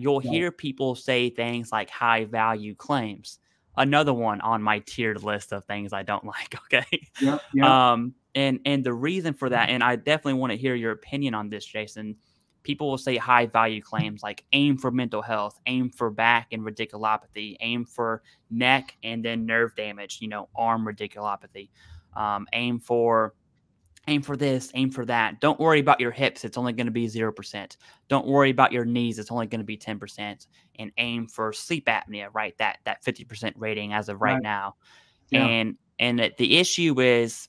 you'll Right. hear people say things like high value claims. Another one on my tiered list of things I don't like. Okay. Yep. Yep. And the reason for that, and I definitely want to hear your opinion on this, Jason. People will say high value claims like aim for mental health, aim for back and radiculopathy, aim for neck and then nerve damage, arm radiculopathy, aim for this, aim for that. Don't worry about your hips. It's only going to be 0%. Don't worry about your knees. It's only going to be 10%. And aim for sleep apnea, right? That 50% rating as of right Right. now. Yeah. And the issue is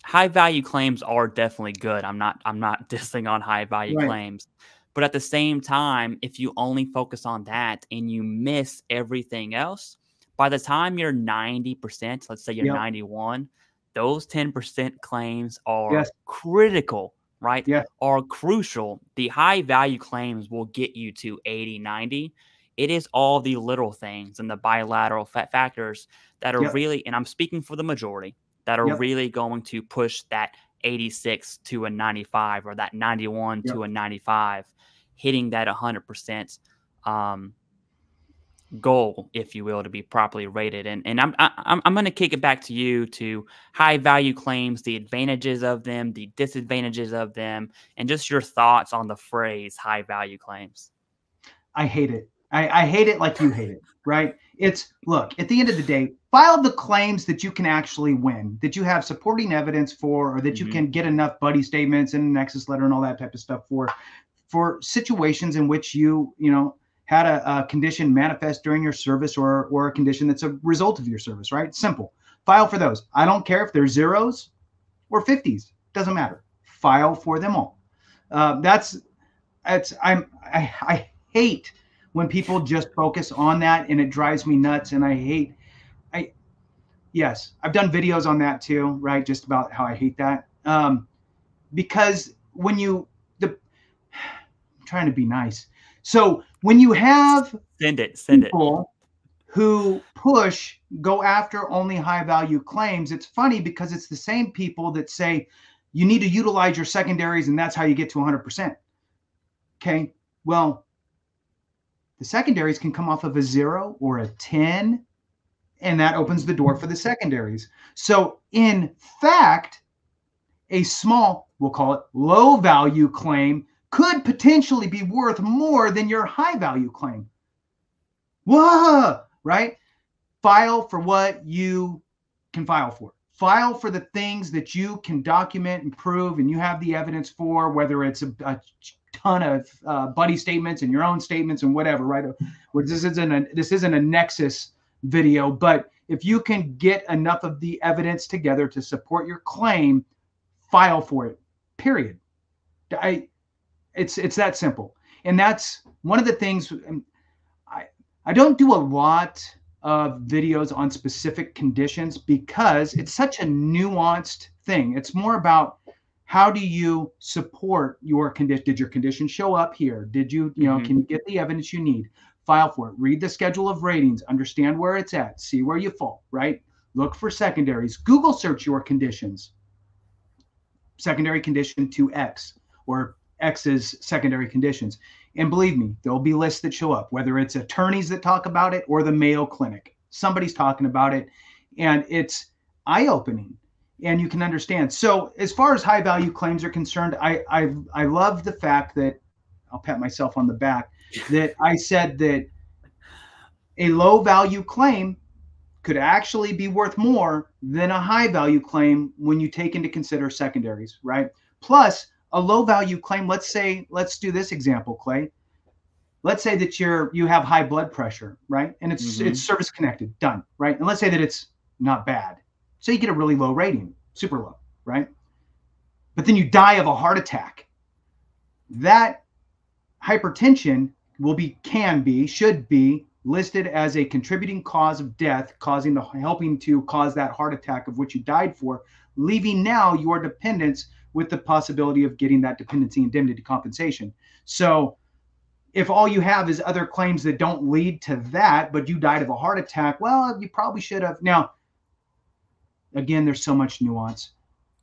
high value claims are definitely good. I'm not dissing on high value Right. claims. But at the same time, if you only focus on that and you miss everything else, by the time you're 90%, let's say you're Yep. 91, those 10% claims are Yes. critical, right? Yeah. Are crucial. The high value claims will get you to 80, 90. It is all the little things and the bilateral factors that are Yep. really, and I'm speaking for the majority, that are Yep. really going to push that 86 to a 95 or that 91 Yep. to a 95, hitting that 100% goal, if you will, to be properly rated. And I'm going to kick it back to you to high value claims, the advantages of them, the disadvantages of them, and just your thoughts on the phrase high value claims. I hate it. I hate it like you hate it, right? Look, at the end of the day, file the claims that you can actually win, that you have supporting evidence for, or that you can get enough buddy statements and nexus letter and all that type of stuff for situations in which you had a condition manifest during your service or a condition that's a result of your service, right? Simple. File for those. I don't care if they're zeros or 50s. Doesn't matter. File for them all. I hate when people just focus on that, and it drives me nuts. And yes, I've done videos on that too, right? Just about how I hate that. Because I'm trying to be nice. So when you have send it who go after only high value claims, it's funny because it's the same people that say you need to utilize your secondaries and that's how you get to 100%. Okay, well, the secondaries can come off of a 0 or a 10, and that opens the door for the secondaries. So in fact, a small, we'll call it low value claim, could potentially be worth more than your high value claim. Whoa, right? File for what you can file for. File for the things that you can document and prove and you have the evidence for, whether it's a ton of buddy statements and your own statements and whatever, right? This isn't a nexus video, but if you can get enough of the evidence together to support your claim, file for it, period. It's that simple. And that's one of the things. I don't do a lot of videos on specific conditions because it's such a nuanced thing. It's more about how do you support your condition? Did your condition show up here? Did you, can you get the evidence you need? File for it. Read the schedule of ratings. Understand where it's at. See where you fall, right? Look for secondaries. Google search your conditions. Secondary condition to X or X's secondary conditions. And believe me, there'll be lists that show up, whether it's attorneys that talk about it or the Mayo Clinic. Somebody's talking about it, and it's eye-opening, and you can understand. So as far as high-value claims are concerned, I love the fact that, I'll pat myself on the back, that I said that a low-value claim could actually be worth more than a high-value claim when you take into consider secondaries, right? Plus, a low-value claim, let's do this example, Clay. Let's say that you have high blood pressure, right? And it's service connected, done, right? And let's say that it's not bad. So you get a really low rating, super low, right? But then you die of a heart attack. That hypertension should be listed as a contributing cause of death, helping to cause that heart attack of which you died for, leaving now your dependents with the possibility of getting that dependency indemnity compensation. So if all you have is other claims that don't lead to that, but you died of a heart attack, well, you probably should have. Now, again, there's so much nuance.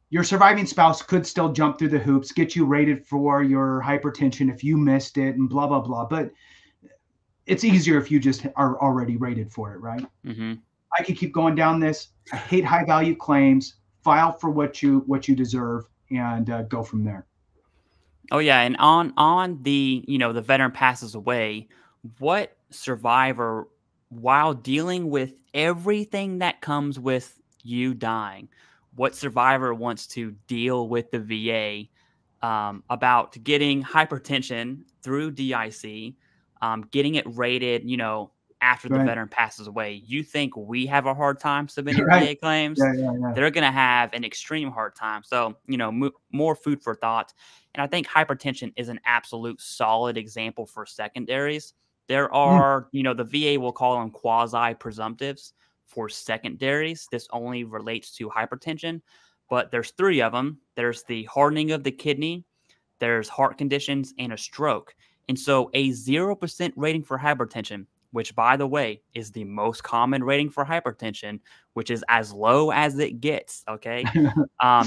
Your surviving spouse could still jump through the hoops, get you rated for your hypertension if you missed it and blah, blah, blah. But it's easier if you just are already rated for it, right? Hmm. I could keep going down this. I hate high value claims. File for what you deserve, and go from there. Oh yeah, and on the the veteran passes away, what survivor, while dealing with everything that comes with you dying, what survivor wants to deal with the VA about getting hypertension through DIC, getting it rated, after the Right. veteran passes away? You think we have a hard time submitting Right. VA claims? Yeah. Yeah. Yeah. They're going to have an extreme hard time. So, more food for thought. And I think hypertension is an absolute solid example for secondaries. There Mm, are, the VA will call them quasi presumptives for secondaries. This only relates to hypertension, but there's three of them. There's the hardening of the kidney, there's heart conditions, and a stroke. And so a 0% rating for hypertension, which by the way is the most common rating for hypertension, which is as low as it gets. Okay.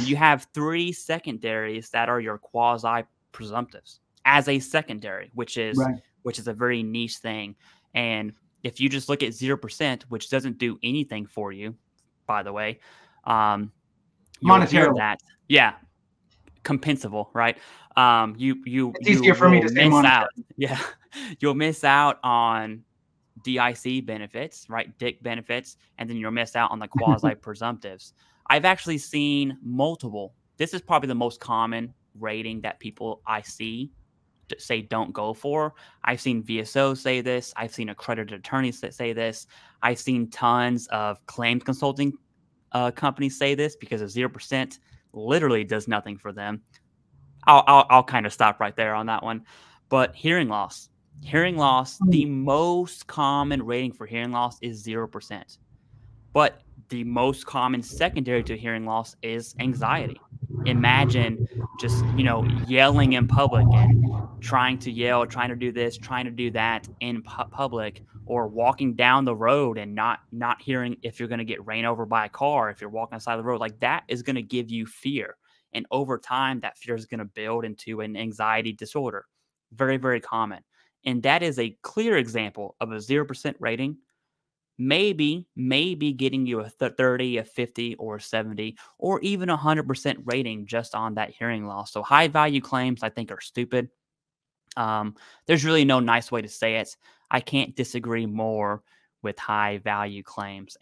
You have three secondaries that are your quasi presumptives as a secondary, right. which is a very niche thing. And if you just look at 0%, which doesn't do anything for you, by the way, um, you'll hear Monetarily, that. Yeah, compensable, right? it's You easier for me will to say miss out. monetary. Yeah, you'll miss out on DIC benefits, right? DIC benefits, and then you'll miss out on the quasi presumptives. I've actually seen multiple. This is probably the most common rating that people I see say don't go for. I've seen VSOs say this. I've seen accredited attorneys that say this. I've seen tons of claims consulting companies say this because a 0% literally does nothing for them. I'll kind of stop right there on that one. But hearing loss, Mm, the most common rating for hearing loss is 0%. But the most common secondary to hearing loss is anxiety. Imagine just, yelling in public and trying to yell, trying to do this, trying to do that in public, or walking down the road and not hearing if you're going to get ran over by a car, if you're walking on the side of the road. Like that is going to give you fear. And over time, that fear is going to build into an anxiety disorder. Very, very common. And that is a clear example of a 0% rating, maybe getting you a 30, a 50, or a 70, or even 100% rating just on that hearing loss. So high value claims, I think, are stupid. There's really no nice way to say it. I can't disagree more with high value claims.